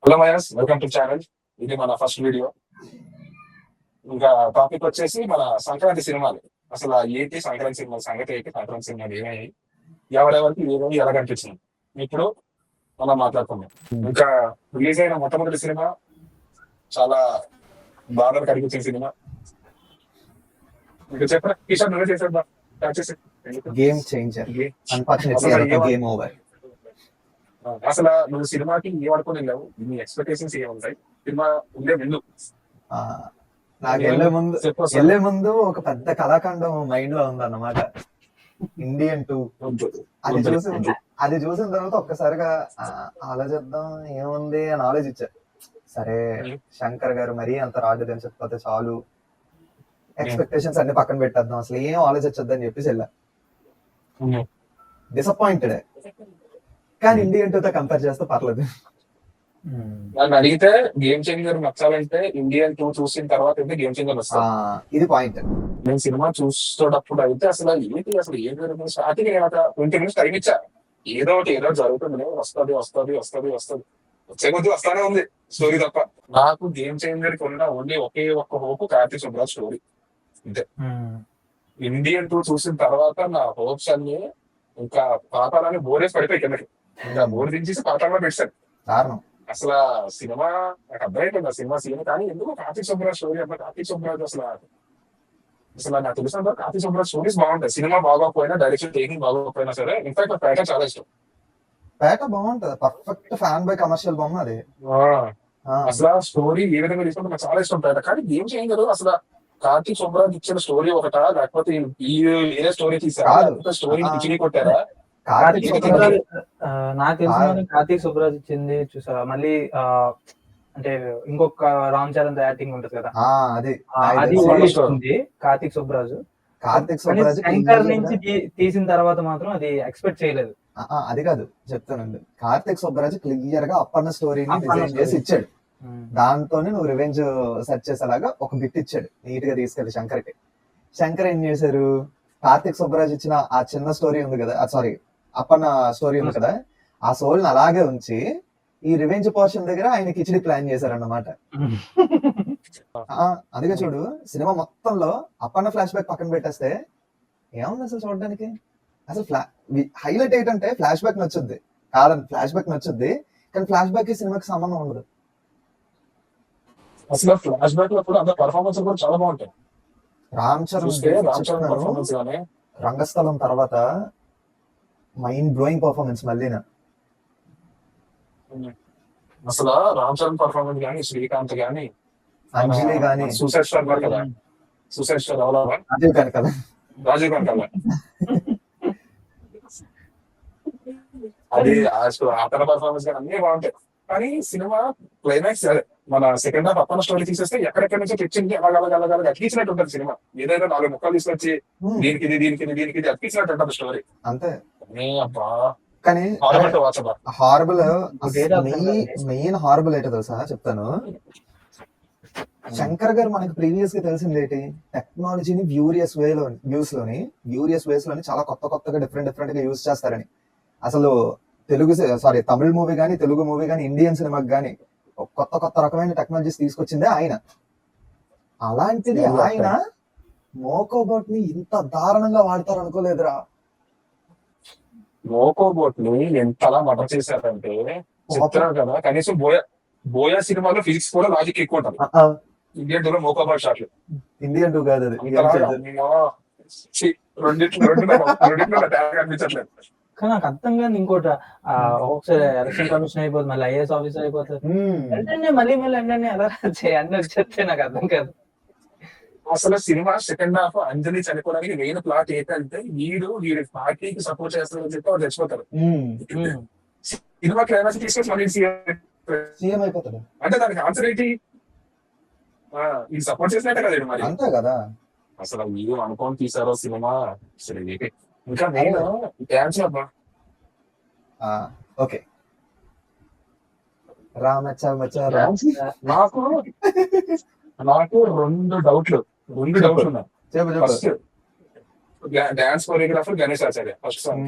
Hello మయాస్, welcome to channel. ఇది మన ఫస్ట్ వీడియో. ఇంకా టాపిక్ వచ్చేసి మన సంక్రాంతి సినిమాలు. అసలు ఆ ఏంటి సంక్రాంతి సినిమాల సంగతి ఏంటి, సంక్రాంతి సినిమాలు ఏమయ్యాయి, ఎవరెవరికి ఏమేమి ఎలా కనిపించింది, ఇప్పుడు మనం మాట్లాడుకుందాం. ఇంకా రిలీజ్ అయిన మొట్టమొదటి సినిమా చాలా బాధలు కలిగించిన సినిమా. ఇంకా చెప్పరా కిషోర్, నువ్వే చేసాడు స్టార్ట్ చేసి. Game changer. అన్ఫార్చునేట్లీ అసలు అదొక ఏమ- గేమ్ ఓవర్. అసలు నువ్వు సినిమాకి ఏ అనుకుని వెళ్ళావు, నీ ఎక్స్పెక్టేషన్స్ ఏముంటాయి సినిమా ఉండే ముందు? నాకు చెప్పు అసలు. వెళ్లే ముందు ఒక పెద్ద కళాఖండం మైండ్ లో ఉందన్నమాట. ఇండియన్ 2 అది చూసిన తర్వాత ఒక్కసారిగా ఆలోచిద్దాం ఏముంది అని ఆలోచించా. సరే, శంకర్ గారు మరీ అంత రాడు అని చెప్పితే చాలు, ఎక్స్పెక్టేషన్స్ అన్ని పక్కన పెట్టేద్దాం, అసలు ఏం ఆలోచించొద్దని చెప్పేసి వెళ్ళా. డిసప్పాయింటెడ్. కానీ ఇండియన్ 2 తో కంపేర్ చేస్తే పర్లేదు. నన్ను అడిగితే గేమ్ చేంజర్ నచ్చాలంటే ఇండియన్ 2 చూసిన తర్వాత అయితే గేమ్ చేంజర్ వస్తుంది. ఇది పాయింట్. నేను సినిమా చూసేటప్పుడు అయితే అసలు ఏం జరుగుతుంది, స్టార్టింగ్ నేను ఒక 20 minutes టైం ఇచ్చా. ఏదో ఒకటి జరుగుతుంది, వస్తుంది వచ్చే కొద్ది వస్తానే ఉంది స్టోరీ తప్ప. నాకు గేమ్ చేంజర్ కి ఉన్న ఓన్లీ ఒకే ఒక్క హోప్ కార్తీక్ సుబ్రాజ్ స్టోరీ, అంతే. ఇండియన్ 2 చూసిన తర్వాత నా హోప్స్ అన్ని ఇంకా పాతాలని బోరేసి పడిపోయి కిందకి. ఇంకా బోర్ దించేసి పాతాళంలో పెట్టాను. కారణం అసలు సినిమా నాకు అర్థమైపోయింది, ఆ సినిమా సీన్. కానీ ఎందుకు కార్తీక్ సుబ్బరాజ్ స్టోరీ అబ్బా, కార్తీక్ సుబ్బరాజ్ అసలు నాకు తెలిసిన కార్తీక్ సుబ్బరాజ్ స్టోరీస్ బాగుంటాయి. సినిమా బాగోకపోయినా, డైరెక్షన్ టేకింగ్ బాగోకపోయినా సరే. ఇన్ఫాక్ట్ నాకు పేట చాలా ఇష్టం. పేట బాగుంటది, పర్ఫెక్ట్ ఫ్యాన్ బై కమర్షియల్ బొమ్మ అది. అసలు ఆ స్టోరీ ఏ విధంగా తీసుకుంటే నాకు చాలా ఇష్టం పేట. కానీ ఏం చేయగలరు అసలు, కార్తీక్ సుబ్బరాజ్ ఇచ్చిన స్టోరీ ఒకటా, లేకపోతే ఈ వేరే స్టోరీ తీసారా, లేకపోతే స్టోరీని పిచ్చిని కొట్టారా? కార్తీక్ సుబ్బరాజ్ నాకు తెలిసిన కార్తీక్ సుబ్బరాజ్ ఇచ్చింది చూసా. మళ్ళీ అంటే ఇంకొక రామ్ చరణ్ యాక్టింగ్ ఉంటది కదా, అది ఇస్తుంది కార్తీక్ సుబ్బరాజ్. శంకర్ నుంచి తీసిన తర్వాత మాత్రం అది ఎక్స్పెక్ట్ చేయలేదు. అది కాదు చెప్తానండి, కార్తీక్ సుబ్బరాజ్ క్లియర్ గా అప్పన్న స్టోరీని డిజైన్ చేసి ఇచ్చాడు. దాంతోనే నువ్వు రివెంజ్ సెర్చ్ చేసేలాగా ఒక బిట్ ఇచ్చాడు, నీట్ గా తీసుకెళ్ళి శంకర్ కి. శంకర్ ఏం చేశారు, కార్తీక్ సుబ్బరాజ్ ఇచ్చిన ఆ చిన్న స్టోరీ ఉంది కదా, సారీ అప్పన్న స్టోరీ ఉంది కదా, ఆ సోల్ని అలాగే ఉంచి ఈ రివెంజ్ పోర్షన్ దగ్గర ఆయన కిచిడి ప్లాన్ చేశారన్నమాట. అందుకే చూడు, సినిమా మొత్తంలో అప్పన్న ఫ్లాష్ బ్యాక్ పక్కన పెట్టేస్తే ఏముంది అసలు చూడడానికి. అసలు హైలైట్ ఏంటంటే ఫ్లాష్ బ్యాక్ నచ్చుద్ది, కాదండి ఫ్లాష్ బ్యాక్ నచ్చుద్ది, కానీ ఫ్లాష్ బ్యాక్ కి సినిమాకి సంబంధం ఉండదు. అసలు ఫ్లాష్ బ్యాక్ లో కూడా అంత పర్ఫార్మెన్స్ కూడా చాలా బాగుంటాయి. రామ్ చరణ్ పర్ఫార్మెన్స్ గానీ, రంగస్థలం తర్వాత మైండ్ బ్లోయింగ్ పర్ఫార్మెన్స్ మళ్ళీనా. అసలు రామ్ చరణ్ పర్ఫార్మెన్స్ గానీ, శ్రీకాంత్ గానీ, అంజలి గానీ, సూసైడ్ స్టార్ కదా, సూసైడ్ స్టార్ ఎవరా, రాజీవ్ కనకాల. అది అతని పర్ఫార్మెన్స్ కానీ అన్ని బాగుంటాయి. కానీ సినిమా క్లైమాక్స్ మన సెకండ్ హాఫ్ అప్పన్న స్టోరీ తీసేస్తే ఎక్కడెక్కడి నుంచో తెచ్చింది అలాగ అతికించినట్టు ఉంటుంది సినిమా. ఏదైనా 4 ముక్కలు తీసుకొచ్చి దీనికి అతికించినట్టు ఉంటుంది స్టోరీ, అంతే. అబ్బా కానీ హారబుల్, మెయిన్ హారబుల్ ఏంటో తెలుసా చెప్తాను. శంకర్ గారు మనకి ప్రీవియస్ గా తెలిసింది ఏంటి, టెక్నాలజీని వ్యూరియస్ వేస్ లోని చాలా కొత్తగా డిఫరెంట్ గా యూజ్ చేస్తారని. అసలు తమిళ మూవీ గానీ, తెలుగు మూవీ గానీ, ఇండియన్ సినిమాకి గానీ కొత్త రకమైన టెక్నాలజీస్ తీసుకొచ్చిందే ఆయన. అలాంటిది ఆయన మోకోబోట్ ని ఇంత దారుణంగా వాడతారు అనుకోలేదురా. మోకోబోట్ ని ఎంతలా మర్డర్ చేశారంటే చెప్తున్నారు కదా. కనీసం బోయా సినిమాలో ఫిజిక్స్ కూడా లాజిక్ ఎక్కువ ఉంటుంది. ఇండియన్ 2 లో మోకోబోట్ షాట్లు, ఇండియన్ 2 కాదు అది, రెండింటిలో తేడా కనిపించట్లేదు. కానీ నాకు అర్థం కాదు ఇంకోటి, ఒకసారి ఎలక్షన్ కమిషన్ అయిపోతుంది, మళ్ళీ ఐఏఎస్ ఆఫీసర్ అయిపోతుంది, వెంటనే మళ్ళీ వెంటనే ఎలా అన్నీ చెప్తే నాకు అర్థం కాదు. అసలు సినిమా సెకండ్ హాఫ్ అంజలి చనిపోవడానికి మెయిన్ ప్లాట్ ఏంటంటే వీడి పార్టీకి సపోర్ట్ చేస్తారని చెప్పి వాళ్ళు చచ్చిపోతారు. సినిమా క్లైమాక్స్ తీసుకొచ్చి మళ్ళీ సీఎం అయిపోతాడు అంటే దానికి ఆన్సర్ ఏంటి, ఇది సపోర్ట్ చేసినట్టే కదా మరి, అంతే కదా. అసలు మీరు అనుకోని తీసారో సినిమా సరే. ఇంకా నేను డాన్స్ అబ్బా, ఓకే నాకు రెండు డౌట్లు ఉన్నాయి. ఫస్ట్ డాన్స్ కొరియోగ్రాఫర్ గణేష్ ఆచార్య. ఫస్ట్ సాంగ్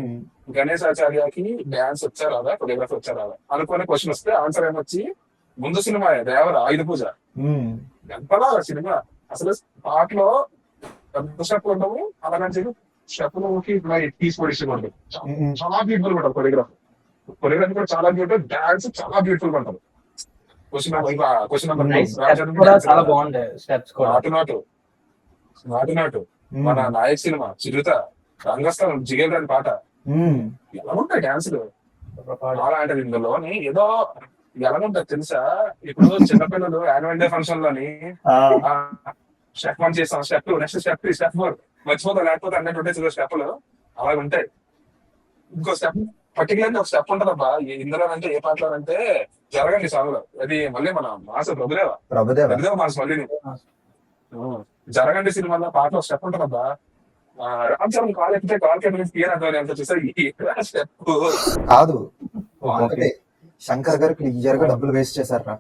గణేష్ ఆచార్యకి డాన్స్ వచ్చా రాదా, కొరియోగ్రఫీ వచ్చా రాదా అనుకునే క్వశ్చన్ వస్తే ఆన్సర్ ఏమొచ్చి ముందు సినిమా దేవర ఆయుధ పూజ ఉమ్, ఎంతలా సినిమా అసలు పాటలో పెద్ద స్టెప్ ఉండవు అలాగని స్టెప్ ఇట్లా తీసుకొని ఇష్టపడదు ఉమ్. చాలా బ్యూటిఫుల్ ఉంటుంది కొరియోగ్రఫీ కూడా చాలా బ్యూటిఫుల్, డాన్స్ చాలా బ్యూటిఫుల్ గా ఉంటుంది. క్వశ్చన్ స్టెప్స్ కూడా చాలా బాగుంటాయి, స్టెప్స్ కూడా. నాటు మన నాయక్ సినిమా చిరుత రంగస్థలం జిగేల్ రాని పాట ఉమ్. ఎలా ఉంటాయి డాన్సులు చాలా అంటే ఇందులోని ఏదో ఎలా ఉంటుంది తెలుసా? ఇప్పుడు చిన్నపిల్లలు యాన్యువల్ డే ఫంక్షన్ లోని ఆ, స్టెప్ 1 చేస్తాం, స్టెప్ 2, నెక్స్ట్ స్టెప్ 3, స్టెప్ 4 మర్చిపోతాం, లేకపోతే అన్నట్టు ఉంటాయి స్టెప్లు అలాగ ఉంటాయి. ఇంకో స్టెప్ పర్టికులర్ ఒక స్టెప్ ఉంటదబ్బా ఇందులో అంటే ఏ పాటలో అంటే జరగండి సాంగ్ లో, అది మళ్ళీ మన మాస ప్రభుదేవ ప్రభుదేవ. ప్రభుదేవ మాస్ మళ్ళీ జరగండి సినిమాలో పాటలో స్టెప్ ఉంటదబ్బా. రామ్ చరణ్ కాల్ ఎక్కితే కాల్ కెమెరా క్లియర్ అవుతుంది అంత చూసారు స్టెప్. కాదు, ఒకటే శంకర్ గారు క్లియర్ గా డబ్బులు వేస్ట్ చేశారా.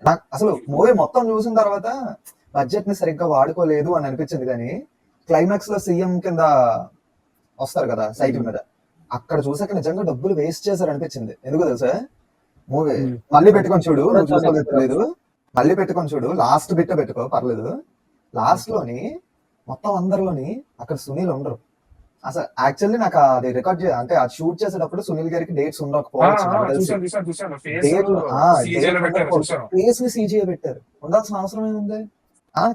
నాకు అసలు మూవీ మొత్తం చూసిన తర్వాత బడ్జెట్ ని సరిగ్గా వాడుకోలేదు అని అనిపించింది, కానీ క్లైమాక్స్ లో సీఎం కింద వస్తారు కదా సైకిల్ మీద, అక్కడ చూసాక నిజంగా డబ్బులు వేస్ట్ చేశారు అనిపించింది. ఎందుకు తెలుసా? మూవీ మళ్ళీ పెట్టుకొని చూడు, నువ్వు చూసుకోలేదు, మళ్ళీ పెట్టుకొని చూడు, లాస్ట్ బిట్ పెట్టుకో పర్లేదు. లాస్ట్ లోని మొత్తం అందరిలోని అక్కడ సునీల్ ఉండరు అసలు. యాక్చువల్లీ నాకు అది రికార్డ్ అంటే అది షూట్ చేసేటప్పుడు సునీల్ గారికి డేట్స్ ఉండకపోవచ్చు, ఫేస్ ని సీజీఏ పెట్టారు. ఉండాల్సిన అవసరం ఏముంది?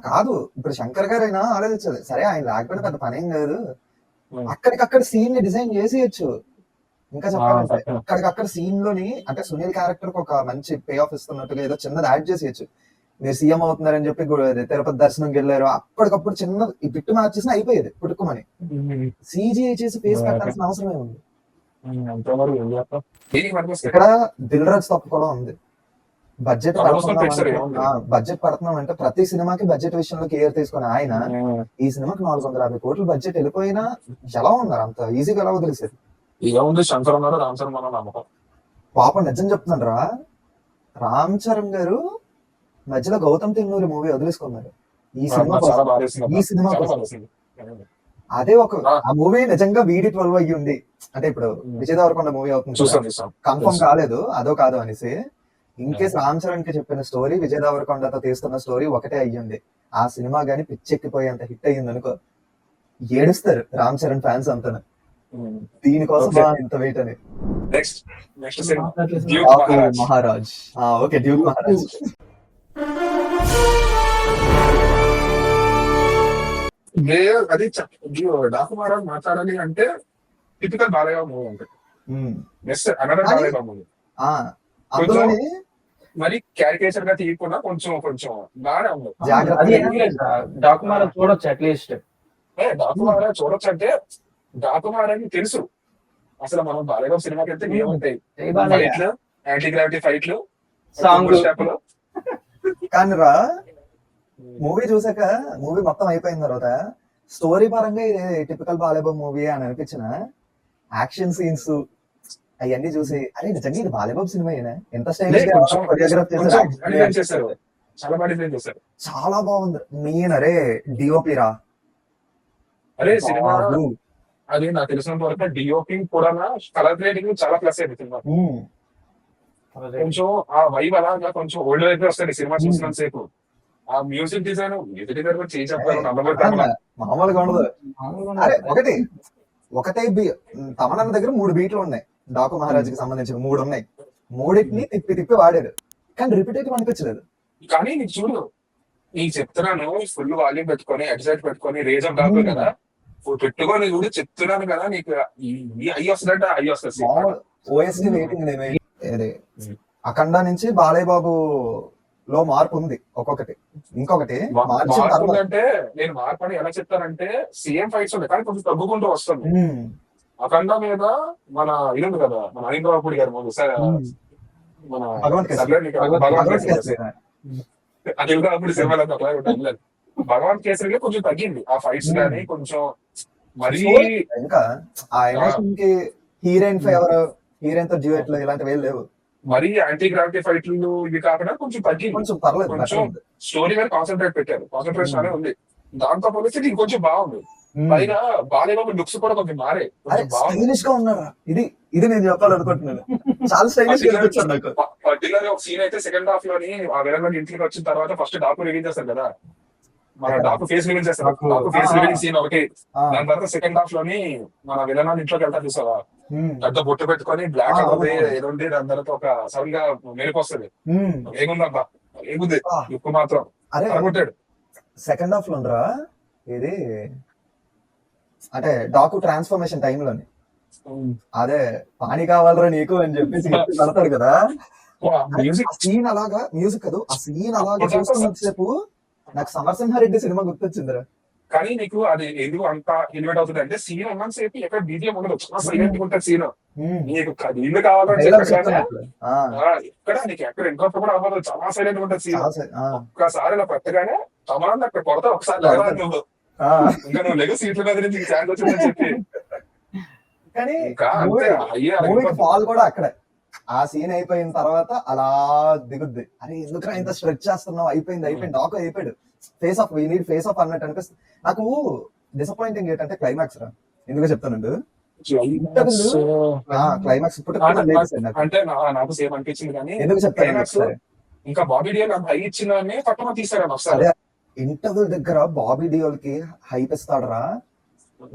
కాదు, ఇప్పుడు శంకర్ గారు అయినా ఆలోచించాలి, సరే ఆయన లేకపోతే పెద్ద పని ఏం కాదు, అక్కడికక్కడ సీన్ ని డిజైన్ చేసేయచ్చు. ఇంకా చెప్పాలంటే అక్కడికక్కడ సీన్ లోని అంటే సునీల్ క్యారెక్టర్ కి ఒక మంచి పే ఆఫ్ ఇస్తున్నట్టుగా ఏదో చిన్నది యాడ్ చేసేయచ్చు. మీరు సీఎం అవుతున్నారని చెప్పి తిరుపతి దర్శనంకి వెళ్ళారు, అప్పటికప్పుడు చిన్న ఈ బిట్టు మార్చేసిన అయిపోయేది పుట్టుకోమని. సీజీఐ చేసి ఫేస్ పెట్టాల్సిన అవసరం ఏముంది? ఇక్కడ దిల్ రాజు తప్పు కూడా ఉంది. బడ్జెట్ పడుతున్నాం అంటే ప్రతి సినిమాకి బడ్జెట్ విషయంలో కేర్ తీసుకుని ఆయన ఈ సినిమాకి 450 కోట్లు బడ్జెట్ వెళ్ళిపోయినా ఎలా ఉన్నారు అంత ఈజీగా ఎలా వదిలేసారు? ఇక ఉంది శంకర్ ఉన్నారు, రామ్ చరణ్ ఉన్నారు, నమ్మకం. పాపం నిజం చెప్తున్నాను రా, రామ్ చరణ్ గారు మధ్యలో గౌతమ్ తిన్నూరి మూవీ వదిలేసుకున్నారు ఈ సినిమా కోసం. అదే ఒక ఆ మూవీ నిజంగా వీడి 12 అయ్యి ఉంది అంటే ఇప్పుడు విజయ్ దేవరకొండ మూవీ అవుతుంది కన్ఫర్మ్ కాలేదు అదో కాదో అనేసి. ఇన్ కేస్ రామ్ చరణ్ కి చెప్పిన స్టోరీ విజయ్ దేవరకొండతో తీస్తున్న స్టోరీ ఒకటే అయ్యింది, ఆ సినిమా గానీ పిచ్చెక్కిపోయేంత హిట్ అయ్యింది అనుకో, ఏడుస్తారు రామ్ చరణ్ ఫ్యాన్స్ అంతా దీనికోసం ఇంత వెయిట్ అని. మహారాజ్. Okay, duke Maharaj. అది డాకు మహారాజ్ మాట్లాడాలి అంటే టిపికల్ బాలయ్య మూవీ ఉంటుంది. నెక్స్ట్ అనదర్ బాలయ్య మూవీ మరి క్యారికేచర్ గా తీయకుండా కొంచెం కొంచెం బాగానే ఉంది. డాకు మహారాజ్ చూడొచ్చు అట్లీస్ట్. డాకు మహారాజ్ చూడొచ్చు అంటే డాకు మహారాజ్ తెలుసు అసలు మనం బాలయ్య సినిమాకి వెళ్తే ఏముంటాయి ఫైట్లు, యాంటీ గ్రావిటీ ఫైట్లు, సాంగ్ స్టెప్లు. కానీ రా మూవీ చూసాక మూవీ మొత్తం అయిపోయిన తర్వాత స్టోరీ పరంగా ఇది టిపికల్ బాలయ్య మూవీ అని అనిపించిన యాక్షన్ సీన్స్ అవన్నీ చూసి అరే నిజంగా ఇది బాలయ్య సినిమా ఎంత స్టైలిష్ గా కొరియోగ్రాఫ్ చేశారు, చాలా బాగుంది. మెయిన్ అరే డిఓపి రా, అరే సినిమా అది నాకు తెలిసినంత వరకు డిఓపి కూడా కలర్ గ్రేడింగ్ చాలా ప్లస్ అయింది సినిమా. కొంచెం ఆ వైబ్ అలాగా కొంచెం ఓల్డ్ వైపు వస్తుంది సినిమా చూసినంత సేపు. ఆ మ్యూజిక్ డిజైన్ కూడా చేసి మామూలుగా ఉండదు. అరే ఒకటే తమనన్న దగ్గర 3 బీట్లు ఉన్నాయి, డాకు మహారాజ్ కి సంబంధించిన 3 ఉన్నాయి, 3టిని తిప్పి వాడాడు, కానీ రిపీటేటివ్ అనిపించలేదు. కానీ నీకు చూడు, నీకు చెప్తున్నాను ఫుల్ వాల్యూమ్ పెట్టుకొని హెడ్సెట్ పెట్టుకొని రేజ్ ఆఫ్ డాకు కదా పెట్టుకొని చూడు చెప్తున్నాను కదా, నీకు అయ్యి వస్తుందంటే అయ్యి వస్తుంది. ఓఎస్టీ వెయిటింగ్ అఖండ నుంచి బాలయ్య బాబు లో మార్పు ఉంది ఒక్కొక్కటి. ఇంకొకటి అంటే నేను మార్పు అని ఎలా చెప్తానంటే సీఎం ఫైట్స్ ఉంటాయి కానీ కొంచెం తగ్గుకుంటూ వస్తుంది. అఖండ మీద మన ఇది ఉంది కదా మన అనిల్ రావుపూడి గారు మన అనిల్ రావుపూడి సినిమాలో భగవాన్ కేసరిలో కొంచెం తగ్గింది ఆ ఫైట్స్ కానీ కొంచెం. మరి ఇంకా హీరోయిన్ ఫేవర్, హీరోయిన్ తో డ్యూయెట్లు ఇలాంటివి ఏం లేవు. మరి యాంటీ గ్రావిటీ ఫైట్లు ఇవి కాకుండా కొంచెం తగ్గింది, కొంచెం పర్లేదు, కొంచెం స్టోరీ మీద కాన్సన్ట్రేట్ పెట్టారు, కాన్సన్ట్రేషన్ అనేది ఉంది. దాంతో పోలిస్తే ఇది కొంచెం బాగుంది. పైగా బాలేబాబు లుక్స్ కూడా కొంచెం మారే అరే కొంచెం బాగుంది. స్టైలిష్ గా ఉన్నారా, ఇది నేను చెప్పాలనుకుంటున్నాను. చాలా స్టైలిష్ గా అనిపించారు నాకు. పర్టికులర్ ఒక సీన్ అయితే సెకండ్ హాఫ్ లోని ఆ విలన్ ఇంటికి వచ్చిన తర్వాత ఫస్ట్ డాకు రిలీజ్ చేస్తారు కదా, మన ఎక్కడ? డాకు ఫేస్ రిలీజ్ చేస్తారు. Daaku. Daaku face release scene ఒకటి, ఆ, దాని తర్వాత సెకండ్ హాఫ్ లోని మన విలన్ ఇంట్లోకి వెళ్తారు చూసావా, ఉమ్, పెద్ద బొట్టు పెట్టుకొని బ్లాక్ ఆ, అవుతుంది అవును. ఏదుండి, దాని తర్వాత ఒక సడన్ గా మెరుపు వస్తుంది. ఉమ్. ఏముందబ్బా ఏముంది ఆ, లుక్ మాత్రం అరే అనుకుంటాడు. సెకండ్ హాఫ్ లో ఇది అంటే డాకు ట్రాన్స్ఫర్మేషన్ టైంలోని అదే పానీ కావాలరా నీకు అని చెప్పేసి కడతాడు కదా. మ్యూజిక్ ఆ సీన్ అలాగా, మ్యూజిక్ కాదు, ఆ సీన్ అలాగా చూస్తున్నంతసేపు నాకు సమరసింహారెడ్డి సినిమా గుర్తొచ్చిందిరా. కానీ నీకు అది ఎందుకు అంత ఎలివేట్ అవుతుంది అంటే సీన్ ఉన్నంత సేపు ఎక్కడ బీజిఎం ఉండదు, సైలెంట్ ఉంటుంది సీన్. ఉమ్. నీకు ఇల్లు కావాలని Dialogue చెప్పగానే చెప్తున్నప్పుడు. ఆ, ఎక్కడ నీకు ఎక్కడ ఎన్కౌంటర్ కూడా అవ్వదు, చాలా సైలెంట్ ఉంటుంది సీన్. చాలా ఆ, ఒక్కసారి ఇలా పెట్టగానే తమరాన్ని అక్కడ కొడతా, ఒకసారి లేవరా నువ్వు, ఆ. ఇంకా నువ్వు లెగ సీట్ల మీద నుంచి ఛాన్స్ వచ్చిందని చెప్పి కానీ ఇంకా అంతే అయ్యే మూవీకి ఫాల్ కూడా అక్కడే. ఆ సీన్ అయిపోయిన తర్వాత అలా దిగుద్ది. అరే ఎందుకు ఇంత స్ట్రెచ్ చేస్తున్నావు, అయిపోయింది డాకు అయిపోయాడు, face of need face of అన్నట్టు అనిపిస్తుంది. నాకు డిసప్పాయింటింగ్ ఏంటంటే క్లైమాక్స్ రా, ఎందుకు చెప్తానండు. క్లైమాక్స్ ఇప్పుడు అంటే నాకు సేమ్ అనిపించింది కానీ ఎందుకు చెప్తాను క్లైమాక్స్ ఇంకా బాబీ డియోల్ అంత హై ఇచ్చిందని పక్కన తీసారని ఒకసారి. అదే ఇంటర్వెల్ దగ్గర బాబీ డియోల్ కి హైప్ ఇస్తాడరా.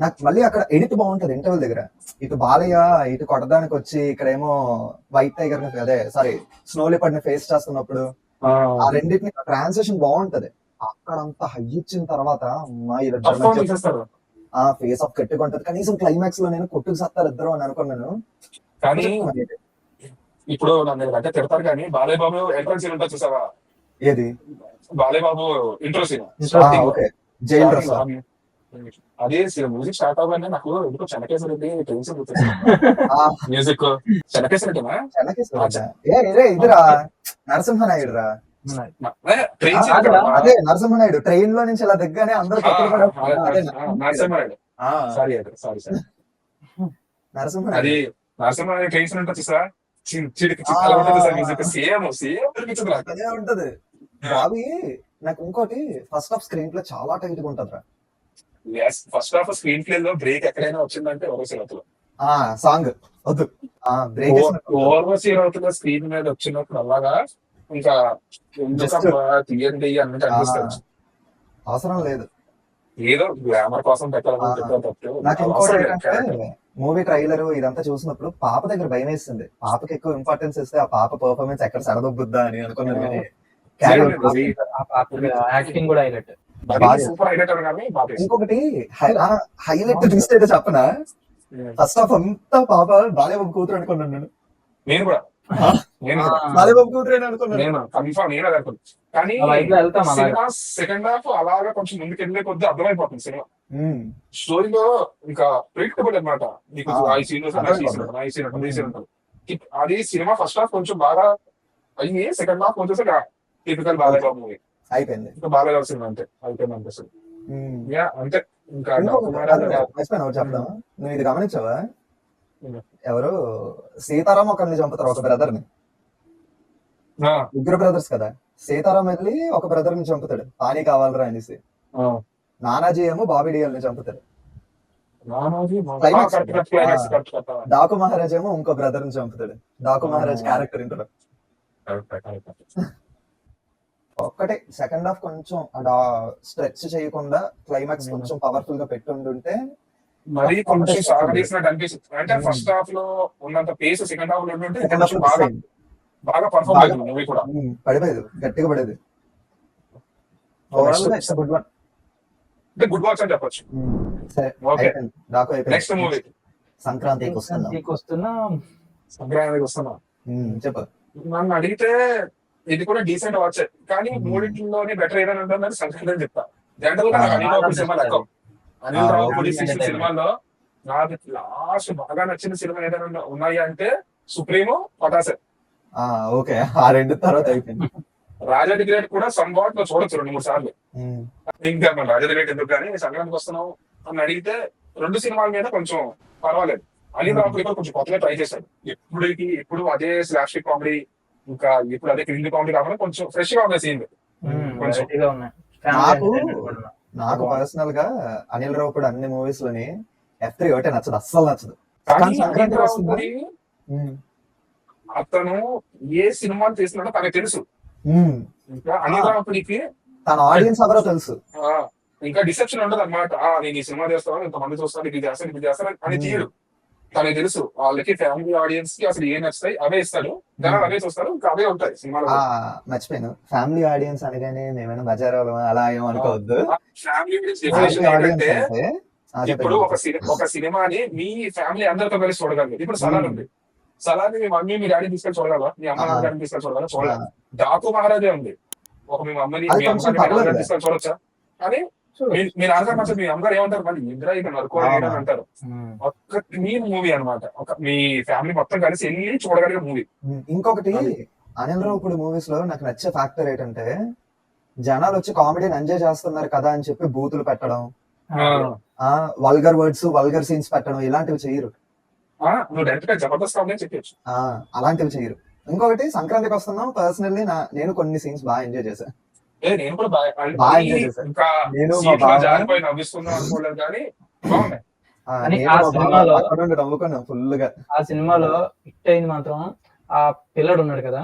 నాకు మళ్ళీ అక్కడ ఎడిట్ బాగుంటది ఇంటర్వెల్ దగ్గర, ఇటు బాలయ్య ఇటు కొట్టడానికి వచ్చి ఇక్కడేమో వైట్ టైగర్ అదే సారీ స్నో లిపర్డ్ ని ఫేస్ చేస్తున్నప్పుడు ఆ రెండింటిని ట్రాన్సాక్షన్ బాగుంటది. అక్కడంతా హై ఇచ్చిన తర్వాత చేస్తారు. ఆ ఫేస్ ఆఫ్ గట్టిగా ఉంటది. కనీసం క్లైమాక్స్ లో నేను కొట్టుకు సత్తారు ఇద్దరు అని అనుకున్నాను. కానీ ఇప్పుడు నన్ను అంటే తిడతారు కానీ బాలయ్య బాబు ఎంట్రన్స్ సీన్ ఉంటుంది చూసావా, ఏది Balayya Babu intro scene okay jail dress అదే మ్యూజిక్ స్టార్ట్ అవ్వగానే నాకు ఎందుకో చెనకేశ్వరి ట్రైన్స్ మ్యూజిక్ చెనకేశ్వరినా ఇదిరా నరసింహనాయుడు రా. ట్రైన్ అదే నరసింహనాయుడు ట్రైన్ లో నుంచి ఇలా దిగ్గానే అందరూ Narasimharayudu sorry sorry sorry Narasimha Naidu అది నరసింహారాయుడు ట్రైన్స్ ఉంటుంది సార్, చిడికి చిక్కలు ఉంటుంది సార్ మ్యూజిక్ సేమ్ సేమ్ అనిపించదు నాకు. అదే ఉంటది. బాబీ నాకు ఇంకోటి ఫస్ట్ హాఫ్ స్క్రీన్ ప్లే చాలా టైట్ గా ఉంటది రా. ఫస్ట్ హాఫ్ స్క్రీన్ ప్లే లో బ్రేక్ ఎక్కడైనా వచ్చిందంటే ఓవర్సీరవుతుంది. ఆ సాంగ్ వద్దు బ్రేక్ ఓవర్సీర్ అవుతున్న స్క్రీన్ మీద వచ్చినప్పుడు అలాగా ఇంకా తీయండి అన్నట్టు అనిపిస్తుంది. అవసరం లేదు. ఏదో గ్లామర్ కోసం పెట్టాలని చెప్పారు తప్పు. నాకు ఇంకోటి ఏంటంటే మూవీ ట్రైలర్ ఇదంతా చూసినప్పుడు పాప దగ్గర భయం వేస్తుంది. పాపకి ఎక్కువ ఇంపార్టెన్స్ ఇస్తే ఆ పాప పర్ఫార్మెన్స్ ఎక్కడ సరదొబ్బుద్దా అని అనుకున్నాను. కానీ యాక్టింగ్ కూడా హైలైట్. సూపర్ హైలైట్ కానీ ఇంకొకటి హైలైట్ ట్విస్ట్ అయితే చెప్పనా, ఫస్ట్ హాఫ్ అంతా పాప బాలేబాబు కూతురు అనుకున్నాను నేను. నేను కూడా బాలేబాబు కూతురు అనుకున్నాను. నేను కన్ఫర్మ్ నేను అదే అనుకున్నాను. కానీ సినిమా సెకండ్ హాఫ్ అలాగా కొంచెం ముందుకు వెళ్ళే కొద్ది అర్థమైపోతుంది సినిమా స్టోరీలో ఇంకా ప్రిడిక్టబుల్ అనమాట. నీకు ఈ సీన్ అది సినిమా ఫస్ట్ హాఫ్ కొంచెం బాగా అయ్యి సెకండ్ హాఫ్ కొంచెం టిపికల్ బాలయ్య బాబు మూవీ అయిపోయింది. ఇంకా బాలయ్య బాబు సినిమా అంతే అయిపోయింది అనిపిస్తుంది. అంతే ఇంకా చెప్తాం. నువ్వు ఇది గమనించావా, ఎవరు సీతారాం ఒకరిని చంపుతారు, ఒక బ్రదర్ ని. ముగ్గురు బ్రదర్స్ కదా, సీతారాం వెళ్ళి ఒక బ్రదర్ ని చంపుతాడు పానీ కావాలరా అనేసి. నానాజీ ఏమో బాబీ డియోల్ ని చంపుతాడు. డాకు మహారాజ్ ఏమో ఇంకో బ్రదర్ ని చంపుతాడు. డాకు మహారాజ్ క్యారెక్టర్ ఇంటర్ ఒక్కటే. సెకండ్ హాఫ్ కొంచెం స్ట్రెచ్ చేయకుండా క్లైమాక్స్ కొంచెం పవర్ఫుల్ గా పెట్టుంటే మరి కొంచెం సాగదీసినట్టు అనిపిస్తుంది. అంటే ఫస్ట్ హాఫ్ లో ఉన్నంత పేస్ సెకండ్ హాఫ్ లో ఉంటే బాగా పర్ఫార్మ్ అయింది మూవీ కూడా. పడిపోయేది, గట్టిగా పడేది. గుడ్ వన్ అంటే గుడ్ వాచ్ అని చెప్పొచ్చు. నెక్స్ట్ మూవీ సంక్రాంతికి వస్తున్నాం. సంక్రాంతికి వస్తున్నా చెప్పు. నన్ను అడిగితే ఇది కూడా డీసెంట్ వాచ్, కానీ మూడింటిలోనే బెటర్ ఏదైనా ఉంటుందని సంక్రాంతి అని చెప్తా. జనరల్ గా అనిల్ రావు సినిమా లెక్క. అనిల్ రావు పోలీస్ సినిమాలో నాకు లాస్ట్ బాగా నచ్చిన సినిమా ఏదైనా ఉన్నాయి అంటే సుప్రీము, పటాసే. ఓకే, ఆ రెండు తర్వాత అయిపోయింది. రాజా ది గ్రేట్ కూడా సమ్ వాట్ లో చూడొచ్చు 2-3 సార్లు. ఇంకా మన రాజా ది గ్రేట్ ఎందుకు కానీ సంక్రాంతికి వస్తున్నావు అని అడిగితే రెండు సినిమాల మీద కొంచెం పర్వాలేదు. అనిల్ రావు కొంచెం కొత్తగా ట్రై చేశాడు. ఇప్పుడు అదే స్లాస్టిక్ కామెడీ, ఇంకా ఇప్పుడు అదే క్రింది కామెడీ కాకుండా కొంచెం ఫ్రెష్ గా ఉన్నాయి సీన్. నాకు పర్సనల్ గా అనిల్ రావుపూడి అన్ని మూవీస్ లోని F3 ఒకటే నచ్చదు, అస్సలు నచ్చదు. కానీ కానీ సంక్రాంతికి అనిల్ వస్తుంది. రావుపూడి అతను ఏ సినిమాలు చేస్తున్నాడో తనకు తెలుసు. ఇంకా అనిల్ రావుపూడికి తన ఆడియన్స్ ఎవరో తెలుసు. ఇంకా డిసెప్షన్ ఉండదు అనమాట. నేను ఈ సినిమా చేస్తాను, ఇంతమంది చూస్తాను, ఇది చేస్తాను అని తీయడు. తనకు తెలుసు వాళ్ళకి ఫ్యామిలీ ఆడియన్స్ కి అసలు ఏం నచ్చుతాయి అవే ఇస్తాడు, జనాలు అవే చూస్తారు, ఇంకా అవే ఉంటాయి సినిమాలో. మర్చిపోయాను, ఫ్యామిలీ ఆడియన్స్ అనగానే మేమైనా బజార్ అలా ఏమో అనుకోవద్దు. ఫ్యామిలీ ఫ్యామిలీ ఆడియన్స్ ఏంటంటే అంటే ఇప్పుడు ఒక సినిమాని మీ ఫ్యామిలీ అందరితో కలిసి చూడగలరు. ఇప్పుడు సలార్ ఉంది, సలార్ మీ మమ్మీ మీ డాడీ తీసుకెళ్ళి చూడగలరా, మీ అమ్మ నాన్న డాడీ తీసుకెళ్ళి చూడగలరా, చూడలేదు. డాకు మహారాజే ఉంది, ఒక మీ మమ్మీని మీ అమ్మని తీసుకెళ్ళి చూడొచ్చా అని మీ నాన్నగారు నచ్చదు, మీ అమ్మగారు ఏమంటారు, మళ్ళీ ఇంద్ర ఇక నరుకోవాలి అని అంటారు. ఒక క్లీన్ మూవీ అనమాట, ఒక మీ ఫ్యామిలీ మొత్తం కలిసి వెళ్ళి చూడగలిగే మూవీ. ఇంకొకటి అనిల్ రావుపూడి మూవీస్ లో నాకు నచ్చే ఫ్యాక్టర్ ఏంటంటే జనాలు వచ్చి కామెడీని ఎంజాయ్ చేస్తున్నారు కదా అని చెప్పి బూతులు పెట్టడం, వల్గర్ వర్డ్స్ వల్గర్ సీన్స్ పెట్టడం ఇలాంటివి చేయరు. నువ్వు డైరెక్ట్ గా జబర్దస్త్ కామెడీ చెప్పచ్చు, అలాంటివి చేయరు. ఇంకొకటి సంక్రాంతికి వస్తున్నాం, పర్సనల్లీ నేను కొన్ని సీన్స్ బాగా ఎంజాయ్ చేశాను. నేను కూడా బాగా ఎంజాయ్ చేశాను. ఇంకా నేను జారిపోయి నవ్విస్తున్నాను అనుకోలేదు కానీ బాగున్నాయి. నవ్వుకున్నాను ఫుల్ గా. ఆ సినిమాలో హిట్ అయింది మాత్రం ఆ పిల్లడు ఉన్నాడు కదా,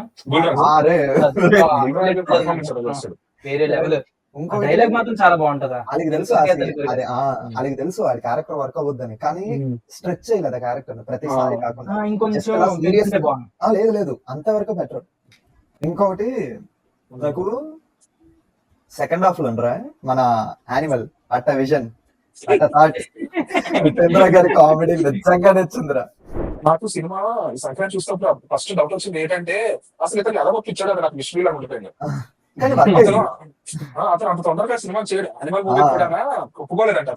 వేరే లెవెల్. డైలాగ్ మాత్రం చాలా బాగుంటదా, వాళ్ళకి తెలుసు వాళ్ళకి తెలుసు వాడి క్యారెక్టర్ వర్క్ అవ్వద్దని, కానీ స్ట్రెచ్ చేయలేదు ఆ క్యారెక్టర్ ప్రతిసారి కాకుండా. లేదు అంతవరకు బెటర్. ఇంకొకటి నాకు సెకండ్ హాఫ్ లో ఉండరా మన యానిమల్ అట్ట విజన్ అట్ట థాట్ చంద్ర గారి కామెడీ నిజంగా నచ్చిందిరా నాకు. సినిమా సంక్రాంతి చూసినప్పుడు ఫస్ట్ డౌట్ వచ్చింది ఏంటంటే అసలు ఇతను ఎలా ఒప్పించాడు, అది నాకు మిస్టరీ లాగా ఉండిపోయింది. అతను అంత తొందరగా సినిమా చేయడు, అనిమల్ మూవీ కూడా ఒప్పుకోలేదంట.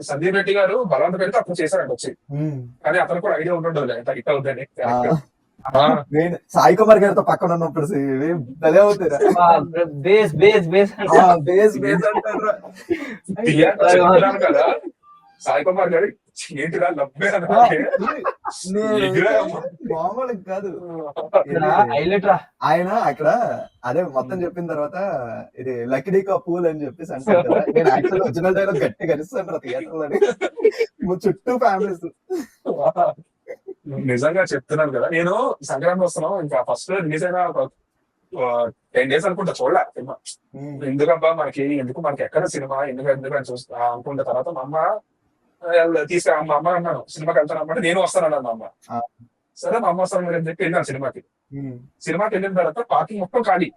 సందీప్ రెడ్డి గారు బలవంత పెడితే అప్పుడు చేశారంట వచ్చి, కానీ అతను కూడా ఐడియా ఉంటుండదు ఎంత హిట్ అవుతుందని. సాయి కుమార్ గారితో పక్కన ఉన్నప్పుడు భలే అవుతారు. కదా సాయి కుమార్ గారు ఏంటిరా లబ్బే మామూలు కాదు ఆయన అక్కడ. అదే మొత్తం చెప్పిన తర్వాత ఇది లక్డీ కా పూల్ అని చెప్పేసి అంటారు. నేను యాక్చువల్ ఒరిజినల్ డైలాగ్ గట్టి కలుస్తాను థియేటర్ లో చుట్టూ ఫ్యామిలీస్. నిజంగా చెప్తున్నాను కదా, నేను సంక్రాంతి వస్తున్నాం ఇంకా ఫస్ట్ రిలీజ్ అయిన 10 days అనుకుంటా చూడలే సినిమా. ఎందుకబ్బా మనకి ఎక్కడ సినిమా ఎందుకు అని చూస్తా అనుకుంటే తర్వాత మా అమ్మ మా అమ్మ అన్నాను సినిమాకి వెళ్తాను అన్నమాట, నేను వస్తానన్నాను మా అమ్మ. సరే మా అమ్మ వస్తాను అని చెప్పి వెళ్ళాను సినిమాకి వెళ్ళిన తర్వాత పార్కింగ్ మొత్తం ఖాళీ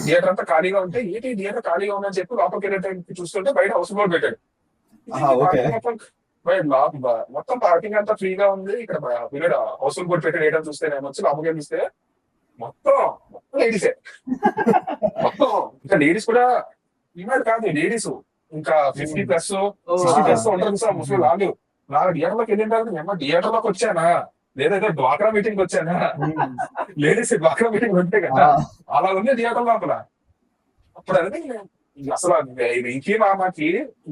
థియేటర్ అంతా ఖాళీగా ఉంటే ఏంటి థియేటర్ ఖాళీగా ఉందని చెప్పి లోపలికి వెళ్ళే టైంకి చూస్తుంటే బయట హౌస్ బోర్డు పెట్టాడు. మొత్తం పార్కింగ్ అంతా ఫ్రీగా ఉంది, ఇక్కడ హౌస్ బోర్డు పెట్టాడు ఏంటని చూస్తే నేను వచ్చి లోపలికి చూస్తే మొత్తం లేడీసే. మొత్తం ఇంకా లేడీస్ కూడా ఈనాడు కాదు, లేడీస్ ఇంకా 50+ 60+ ఉంటారు సార్ ముసలి లాగు థియేటర్ లోకి వెళ్ళిన తర్వాత మేము థియేటర్ లోకి వచ్చానా లేదా డ్వాక్రా మీటింగ్ వచ్చానా, లేడీస్ డ్వాక్రా మీటింగ్ ఉంటే కదా అలా ఉంది థియేటర్ లోపల. అప్పుడు అంటే అసలు వెంకీ మామకి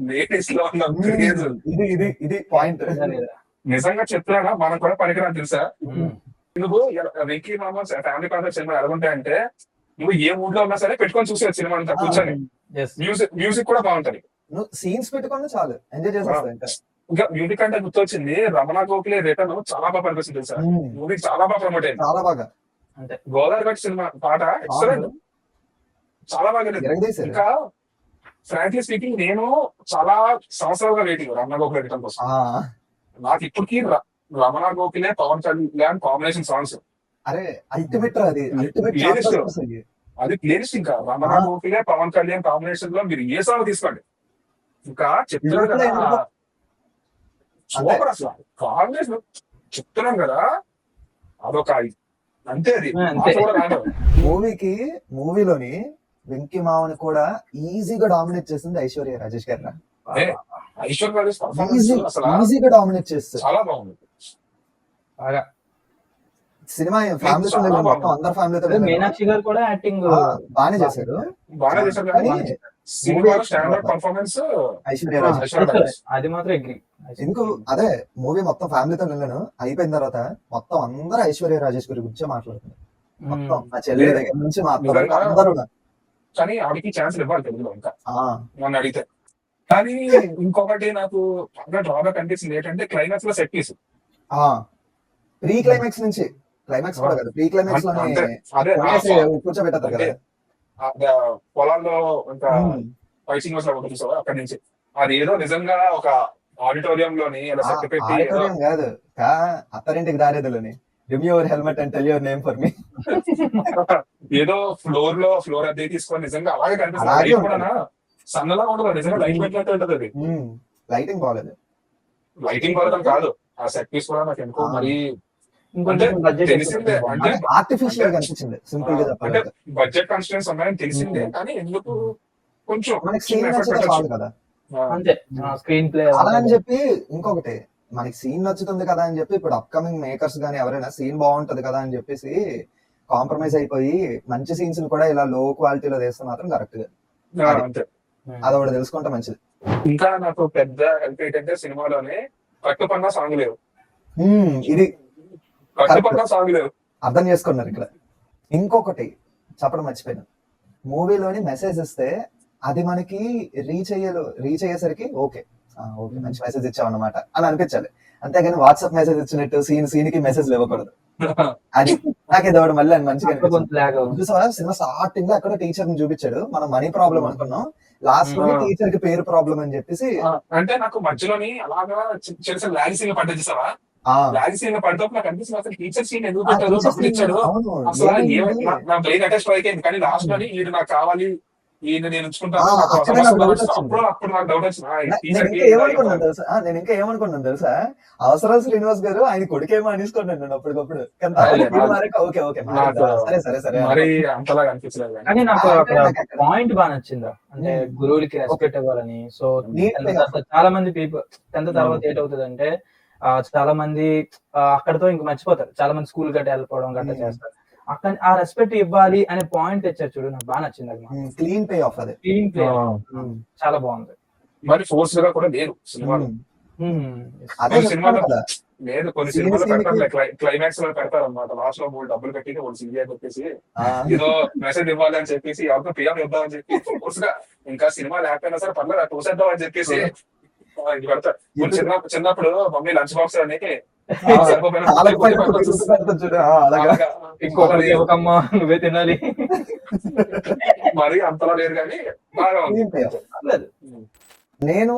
లేడీస్ లో ఉన్న ఇది పాయింట్. నిజంగా చెప్తానా మనం కూడా పనికిరాని తెలుసా. నువ్వు వెంకీ మామ ఫ్యామిలీ కాన్సెప్ట్ సినిమా ఎలాగుంటాయంటే నువ్వు ఏ మూడ్ లో ఉన్నా సరే పెట్టుకొని చూసే సినిమా అంతా కూర్చొని. మ్యూజిక్ కూడా బాగుంటది, సీన్స్ పెట్టుకుని చాలు ఎంజాయ్ చేసేస్తా. ఇంకా మ్యూజిక్ అంటే గుర్తొచ్చింది రమణ గోఖలే రిటర్న్ చాలా బాగా పనిపిస్తుంది సార్. మూవీ చాలా బాగా ప్రమోట్ అయింది, చాలా బాగా. అంటే గోదావరి గట్ సినిమా పాట ఎక్సలెంట్, చాలా బాగా. ఇంకా ఫ్రాంక్లీ స్పీకింగ్ నేను చాలా సంవత్సరాలుగా వెయిటింగ్ రమణ గోఖలే రిటర్న్ కోసం. నాకు ఇప్పటికీ రమణ గోఖలే పవన్ కళ్యాణ్ కాంబినేషన్ సాంగ్స్ అరే అల్టిమేట్. అది ప్లేలిస్ట్. ఇంకా రమణ గోఖలే పవన్ కళ్యాణ్ కాంబినేషన్ లో మీరు ఏ సాంగ్ తీసుకోండి ఇంకా చెప్తున్నాను కదా సూపర్. అసలు కాంబినేషన్ చెప్తున్నాను కదా అదొక అంతే. అది మూవీలోని వెంకీ మామని కూడా ఈజీగా డామినేట్ చేసింది ఐశ్వర్య రాజేష్ గారు. ఐశ్వర్య ఈజీగా డామినేట్ చేస్తారు, చాలా బాగుంది. బాగా సినిమా ఫ్యామిలీతో మొత్తం అందరు ఫ్యామిలీతో. మీనాక్షి గారు కూడా యాక్టింగ్ బాగానే చేశారు. అది మాత్రం అగ్రీ. ఎందుకు అదే మూవీ మొత్తం ఫ్యామిలీతో వెళ్ళాను, అయిపోయిన తర్వాత మొత్తం అందరూ ఐశ్వర్య రాజేష్ గారి గురించి మాట్లాడుతున్నారు. మొత్తం నా చెల్లి దగ్గర నుంచి అందరూ కానీ ఆవిడకి ఛాన్స్ ఇవ్వాలి తెలుగులో ఇంకా ఆ, నన్ను అడిగితే. కానీ ఇంకొకటి నాకు బాగా డ్రాబ్యాక్ అనిపిస్తుంది ఏంటంటే క్లైమాక్స్ లో సెట్ పీస్. ప్రీ క్లైమాక్స్ నుంచి క్లైమాక్స్ కూడా కదా, ప్రీ క్లైమాక్స్ లోనే అంతే అదే కూర్చోబెట్టారు అంటే కదా. పొలాల్లో ఇంకా ఉమ్. ఫైటింగ్ లో ఒకటి చూసావా అక్కడి నుంచి అది ఏదో నిజంగా ఒక ఆడిటోరియం లోని అలా సెట్ పెట్టి ఏదో ఆడిటోరియం కాదు, అత్తారింటికి దారేదిలోని remove your helmet and tell your name for me. ఏదో ఫ్లోర్ అద్దె తీసుకొని నిజంగా అలాగే కనిపిస్తుంది. అలాగే లైట్ కూడా సన్నలా ఉండదు, నిజంగా లైట్ పెట్టినట్టు ఉంటది అది. లైటింగ్ బాగాలేదు. లైటింగ్ పడటం కాదు, ఆ సెట్ పీస్ కూడా నాకు ఎందుకో మరి అంటే ఇంకొంచెం బడ్జెట్ తెలిసిందే అంటే ఆర్టిఫిషియల్ గా అనిపించింది సింపుల్ గా అంటే చెప్పాలంటే. బడ్జెట్ కన్స్టెంట్స్ ఉన్నాయని తెలిసిందే కానీ ఎందుకు కొంచెం మనకి చిన్న సీన్ ఎఫర్ట్ నచ్చితే పెట్టచ్చు. చాలు కదా. అంతే స్క్రీన్ ప్లే అలా అని చెప్పి ఇంకొకటి మనకి సీన్ నచ్చుతుంది కదా అని చెప్పి ఇప్పుడు అప్కమింగ్ మేకర్స్ గానీ ఎవరైనా సీన్ బాగుంటది కదా అని చెప్పేసి కాంప్రమైజ్ అయిపోయి మంచి సీన్స్ కూడా ఇలా లో క్వాలిటీలో తీస్తే మాత్రం కరెక్ట్ గా అంతే. అది ఒకటి తెలుసుకుంటే మంచిది. ఇంకా నాకు పెద్ద హెల్ప్ ఏంటంటే సినిమాలోనే కట్టుపన్నా సాంగ్ లేవు. ఇది కట్టుపన్నా సాంగ్ లేవు. అర్థం చేసుకున్నారు ఇక్కడ. ఇంకొకటి చెప్పడం మర్చిపోయాను, మూవీలోని మెసేజ్ ఇస్తే అది మనకి రీచ్ అయ్యేసరికి ఓకే ఓకే మంచి మెసేజ్ ఇచ్చావు అన్నమాట అని అనిపించాలి. అంతేగాని వాట్సాప్ మెసేజ్ ఇచ్చినట్టు సీన్ కి మెసేజ్ ఇవ్వకూడదు. అది నాకు ఇది ఒకటి మళ్ళీ మంచిగా అనిపించింది. చూసావా సినిమా స్టార్టింగ్ లో అక్కడ టీచర్ ని చూపించాడు, మనం మనీ ప్రాబ్లం అనుకున్నాం, లాస్ట్ లో టీచర్ కి పేరు ప్రాబ్లం అని చెప్పేసి. అంటే నాకు మధ్యలోని అలాగా చిన్న చిన్న లాగ్ సీన్ పడ్డది చూసావా, లాగ్ సీన్ పడ్డప్పుడు నాకు అనిపిస్తుంది అసలు టీచర్ సీన్ ఎందుకు పెట్టారు, డబ్బులు ఇచ్చాడు అసలు నా బ్రెయిన్ అటాచ్ అయింది. కానీ లాస్ట్ లోని ఈయన నాకు కావాలి, ఈయన నేను ఉంచుకుంటాను అప్పుడు నాకు డౌట్ వచ్చింది నేను ఇంకా ఏమనుకున్నాను తెలుసా, అవసరం శ్రీనివాస్ గారు ఆయన కొడుకేమో అనేసుకున్నాను నేను అప్పటికప్పుడు. ఓకే ఓకే సరే సరే సరే మరి అంతలాగా అనిపించలేదు. కానీ నాకు పాయింట్ బాగా నచ్చిందా అంటే గురువులకి రెస్పెక్ట్ ఇవ్వాలని. సో చాలా మంది పీపుల్ 10th తర్వాత ఏటవుతుంది అంటే చాలా మంది అక్కడతో ఇంక మర్చిపోతారు, చాలా మంది స్కూల్ గట్ట వెళ్ళిపోవడం గట్ట చేస్తారు. అక్కడ ఆ రెస్పెక్ట్ ఇవ్వాలి అనే పాయింట్ తెచ్చారు చూడు, నాకు బాగా నచ్చింది. అది క్లీన్ పే ఆఫ్, అది క్లీన్ ప్లే చాలా బాగుంది. మరి ఫోర్స్ గా కూడా లేదు సినిమాలో. సినిమాలో లేదు, కొన్ని సినిమాలో పెడతారు క్లైమాక్స్ లో పెడతారు అనమాట, లాస్ట్ లో 3 డబ్బులు పెట్టి ఒక సినిమా చెప్పేసి ఏదో మెసేజ్ ఇవ్వాలి అని చెప్పేసి ఎవరితో పిఎం ఇద్దాం అని చెప్పి ఫోర్స్ గా ఇంకా సినిమా లేకపోయినా సరే పర్లేదు తోసేద్దాం అని చెప్పేసి ఇది పెడతారు. చిన్నప్పుడు మమ్మీ లంచ్ బాక్స్ అనేది నువ్వే తినాలి మరి అంతలా లేదు కానీ బాగా నేను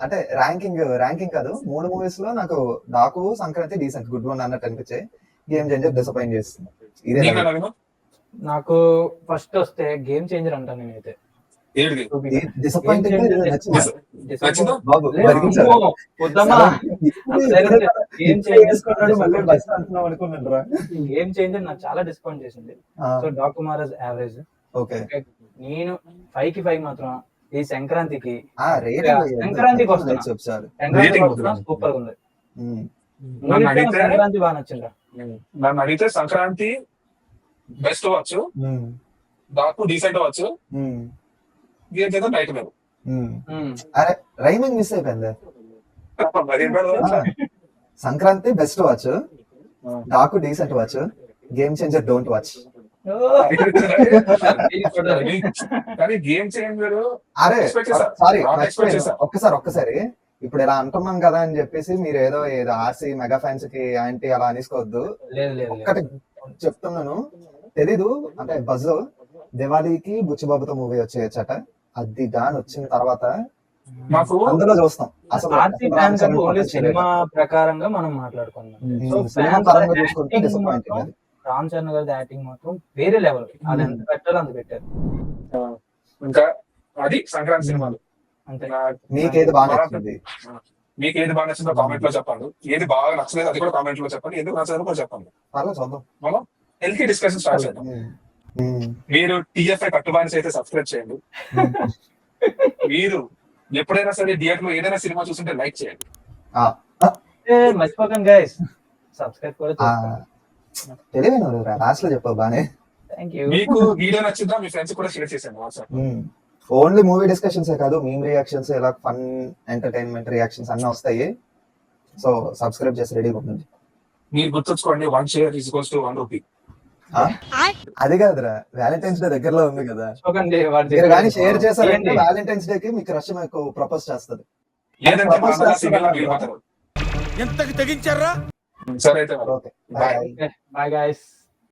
అంటే ర్యాంకింగ్ కాదు, 3 మూవీస్ లో నాకు Daaku Sankranti decent good one అన్నట్టు అనిపించే, గేమ్ చేంజర్ డిసప్పాయింట్ చేస్తుంది. ఇదే నాకు ఫస్ట్ వస్తే గేమ్ చేంజర్ అంటాను నేనైతే. డిసప్పాయింటింగ్ గేమ్ చేంజర్ నాకు చాలా డిసప్పాయింట్ చేసింది. So Daaku Maharaj average. నేను 5 కి 5 మాత్రం ఈ సంక్రాంతికి సూపర్ ఉంది. సంక్రాంతి బాగా నచ్చిందా? నన్ను అడిగితే సంక్రాంతి బెస్ట్ అవ్వచ్చు, డాకు డీసెంట్ అవ్వచ్చు, గేమ్ చేద్దాం నైట్ లేదు. అరే రైమింగ్ మిస్ అయిపోయింది. Sankranti best watch, Daaku decent watch, game changer don't watch. కానీ గేమ్ చేంజర్ ఒక్కసారి ఇప్పుడు ఇలా అంటున్నాం కదా అని చెప్పేసి మీరు ఏదో ఆర్సీ మెగా ఫ్యాన్స్ కి యాంటీ అలా అనేసుకోవద్దు. ఒక్కటి చెప్తున్నాను, తెలీదు అంటే బజ్ దివాళీకి బుచ్చిబాబుతో మూవీ వచ్చేయచ్చట, అది దాని వచ్చిన తర్వాత మాకు అందులో చూస్తాం. అసలు సినిమా ప్రకారంగా మనం మాట్లాడుకున్నాం. రామ్ చరణ్ గారి యాక్టింగ్ మాత్రం వేరే లెవెల్, అది ఎంత పెట్టాలో అంత పెట్టారు. ఇంకా అది సంక్రాంతి సినిమాలు. అంతే. మీకేది బాగా నచ్చింది? మీకు ఏది బాగా నచ్చిందో కామెంట్ లో చెప్పండి, ఏది బాగా నచ్చలేదు అది కూడా కామెంట్ లో చెప్పండి, ఎందుకు నచ్చలేదు కూడా చెప్పండి. మనం హెల్తీ డిస్కషన్ స్టార్ట్ చేద్దాం. మీరు టీఎఫ్ఐ కట్టుబానిస్ అయితే సబ్స్క్రైబ్ చేయండి. మీరు ఎప్పుడైనా సరే థియేటర్ లో ఏదైనా సినిమా చూస్తుంటే లైక్ చేయండి, మర్చిపోకండి గైస్. సబ్స్క్రైబ్ కూడా తెలియదు లాస్ట్ లో చెప్పావు బానే. మీకు వీడియో నచ్చిందా మీ ఫ్రెండ్స్ కూడా షేర్ చేశాను వాట్సాప్. ఓన్లీ మూవీ డిస్కషన్స్ కాదు, మీమ్ రియాక్షన్స్, ఇలా ఫన్ ఎంటర్టైన్మెంట్ రియాక్షన్స్ అన్నీ వస్తాయి. సో సబ్స్క్రైబ్ చేసి రెడీగా ఉంటుంది. మీరు గుర్తుంచుకోండి, 1 share is equals to 1 rupee. అది కాదురా, వ్యాలంటైన్స్ డే దగ్గరలో ఉంది కదా, చూడండి వాడు మీరు కానీ చెప్పాడు. షేర్ చేశారంటే చేయండి. వ్యాలంటైన్స్ డే కి మీ క్రష్ మీకు ప్రపోజ్ చేస్తుంది. లేదంటే Propose మా అన్న single గా చేస్తున్నారు. మిగిలిపోతారు. ఎంతకు తెగించారా? సరే అయితే మరి. Okay Bye. Bye. Bye guys.